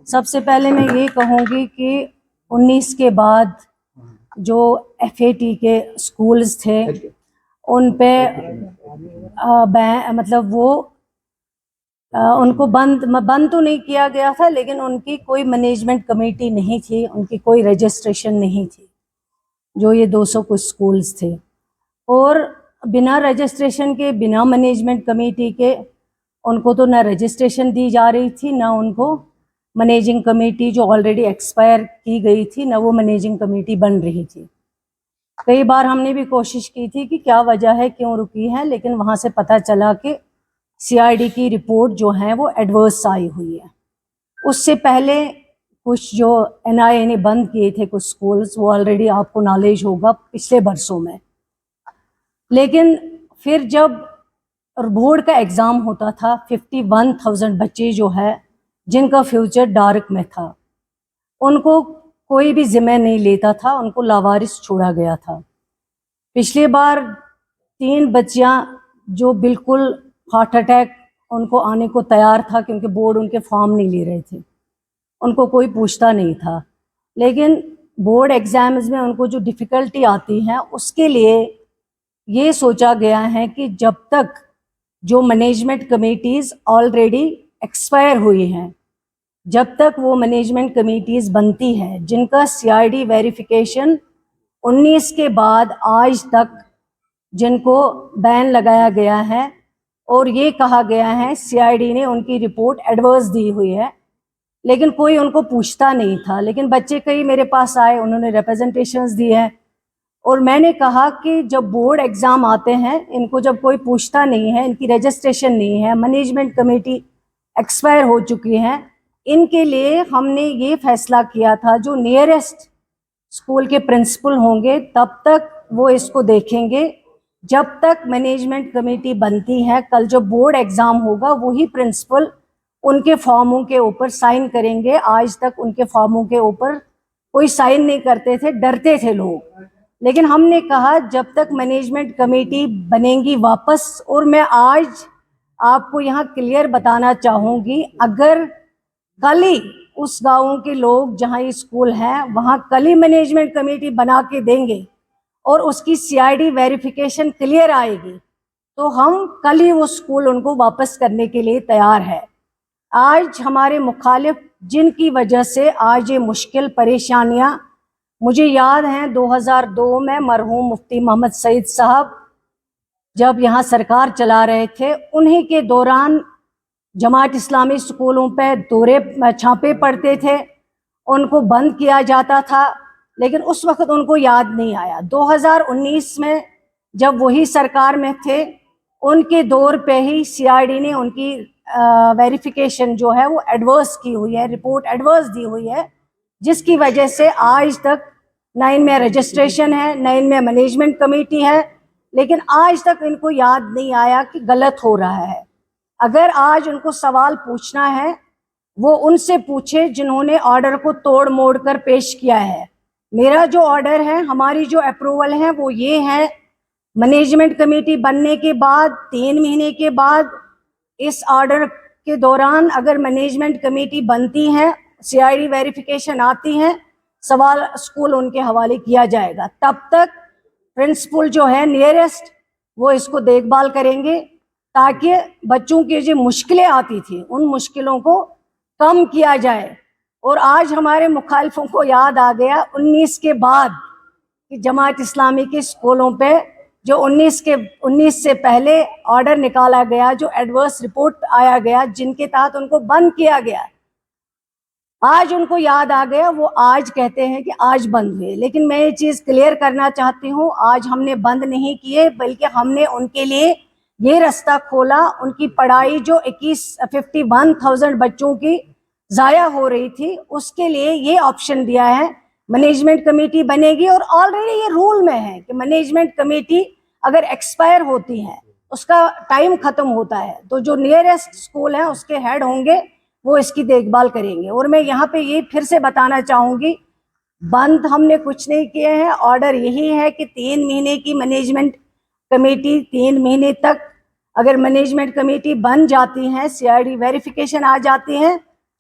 سب سے پہلے میں یہ کہوں گی کہ 19 کے بعد جو FAT کے سکولز تھے ان پہ مطلب وہ ان کو بند تو نہیں کیا گیا تھا، لیکن ان کی کوئی مینجمنٹ کمیٹی نہیں تھی، ان کی کوئی رجسٹریشن نہیں تھی، جو یہ 200 کچھ سکولز تھے، اور بنا رجسٹریشن کے، بنا مینجمنٹ کمیٹی کے ان کو تو نہ رجسٹریشن دی جا رہی تھی، نہ ان کو مینیجنگ کمیٹی جو آلریڈی ایکسپائر کی گئی تھی، نہ وہ مینیجنگ کمیٹی بن رہی تھی۔ کئی بار ہم نے بھی کوشش کی تھی کہ کیا وجہ ہے، کیوں رکی ہے، لیکن وہاں سے پتہ چلا کہ CID کی رپورٹ جو ہیں وہ ایڈورس آئی ہوئی ہے۔ اس سے پہلے کچھ جو NIA نے بند کیے تھے کچھ سکولز، وہ آلریڈی آپ کو نالج ہوگا پچھلے برسوں میں، لیکن پھر جب بورڈ کا ایگزام ہوتا تھا 51,000 بچے جو ہے جن کا فیوچر ڈارک میں تھا، ان کو کوئی بھی ذمہ نہیں لیتا تھا، ان کو لاوارث چھوڑا گیا تھا۔ پچھلی بار 3 بچیاں جو بالکل ہارٹ اٹیک ان کو آنے کو تیار تھا، کیونکہ بورڈ ان کے فارم نہیں لے رہے تھے، ان کو کوئی پوچھتا نہیں تھا، لیکن بورڈ ایگزامز میں ان کو جو ڈیفیکلٹی آتی ہے اس کے لیے یہ سوچا گیا ہے کہ جب تک جو مینجمنٹ کمیٹیز آلریڈی ایکسپائر ہوئی ہیں، جب تک وہ مینجمنٹ کمیٹیز بنتی ہیں جن کا CID ویریفیکیشن 19 کے بعد آج تک جن کو بین لگایا گیا ہے، اور یہ کہا گیا ہے CID نے ان کی رپورٹ ایڈورس دی ہوئی ہے، لیکن کوئی ان کو پوچھتا نہیں تھا۔ لیکن بچے کئی میرے پاس آئے، انہوں نے ریپرزنٹیشنز دی ہیں، اور میں نے کہا کہ جب بورڈ ایگزام آتے ہیں ان کو جب کوئی پوچھتا نہیں ہے، ان کی رجسٹریشن نہیں ہے، مینجمنٹ کمیٹی ایکسپائر ہو چکی ہے، ان کے لیے ہم نے یہ فیصلہ کیا تھا جو نیئرسٹ اسکول کے پرنسپل ہوں گے تب تک وہ اس کو دیکھیں گے، جب تک مینجمنٹ کمیٹی بنتی ہے۔ کل جو بورڈ ایگزام ہوگا وہی پرنسپل ان کے فارموں کے اوپر سائن کریں گے۔ آج تک ان کے فارموں کے اوپر کوئی سائن نہیں کرتے تھے، ڈرتے تھے لوگ، لیکن ہم نے کہا جب تک مینجمنٹ کمیٹی بنے گی واپس، اور میں آج آپ کو یہاں کلیئر بتانا چاہوں گی، اگر کل ہی اس گاؤں کے لوگ جہاں یہ اسکول ہے وہاں کل ہی مینجمنٹ کمیٹی بنا کے دیں گے اور اس کی CID ویریفیکیشن کلیئر آئے گی تو ہم کل ہی وہ اسکول ان کو واپس کرنے کے لیے تیار ہے۔ آج ہمارے مخالف جن کی وجہ سے آج یہ مشکل پریشانیاں، مجھے یاد ہیں 2002 میں مرحوم مفتی محمد سعید صاحب جب یہاں سرکار چلا رہے تھے، انہی کے دوران جماعت اسلامی سکولوں پہ چھاپے پڑتے تھے، ان کو بند کیا جاتا تھا، لیکن اس وقت ان کو یاد نہیں آیا۔ 2019 میں جب وہی سرکار میں تھے، ان کے دور پہ ہی CID نے ان کی ویریفیکیشن جو ہے وہ ایڈورس کی ہوئی ہے، رپورٹ ایڈورس دی ہوئی ہے، جس کی وجہ سے آج تک نہ ان میں رجسٹریشن ہے، نہ ان میں مینجمنٹ کمیٹی ہے، لیکن آج تک ان کو یاد نہیں آیا کہ غلط ہو رہا ہے۔ اگر آج ان کو سوال پوچھنا ہے، وہ ان سے پوچھے جنہوں نے آرڈر کو توڑ موڑ کر پیش کیا ہے۔ میرا جو آرڈر ہے، ہماری جو اپروول ہے وہ یہ ہے، مینجمنٹ کمیٹی بننے کے بعد 3 مہینے کے بعد اس آرڈر کے دوران اگر مینجمنٹ کمیٹی بنتی ہے، CID ویریفیکیشن آتی ہے، سوال اسکول ان کے حوالے کیا جائے گا۔ تب تک پرنسپل جو ہے نیئرسٹ وہ اس کو دیکھ بھال کریں گے تاکہ بچوں کی جو مشکلیں آتی تھیں ان مشکلوں کو کم کیا جائے۔ اور آج ہمارے مخالفوں کو یاد آ گیا 19 کے بعد کہ جماعت اسلامی کے اسکولوں پہ جو 19 سے پہلے آرڈر نکالا گیا، جو ایڈورس رپورٹ آیا گیا، جن کے تحت ان کو بند کیا گیا، آج ان کو یاد آ گیا، وہ آج کہتے ہیں کہ آج بند ہوئے۔ لیکن میں یہ چیز کلیئر کرنا چاہتی ہوں، آج ہم نے بند نہیں کیے، بلکہ ہم نے ان کے لیے یہ رستہ کھولا، ان کی پڑھائی جو 51,000 بچوں کی ضائع ہو رہی تھی، اس کے لیے یہ آپشن دیا ہے، مینجمنٹ کمیٹی بنے گی، اور آلریڈی یہ رول میں ہے کہ مینجمنٹ کمیٹی اگر ایکسپائر ہوتی ہے، اس کا ٹائم ختم ہوتا ہے، تو جو نیئرسٹ اسکول ہیں اس کے ہیڈ ہوں گے، وہ اس کی دیکھ بھال کریں گے۔ اور میں یہاں پہ یہ پھر سے بتانا چاہوں گی، بند ہم نے کچھ نہیں کیے ہیں، آرڈر یہی ہے کہ 3 مہینے کی مینجمنٹ کمیٹی، 3 مہینے تک اگر مینجمنٹ کمیٹی بن جاتی ہیں، CID ویریفیکیشن آ جاتی ہیں،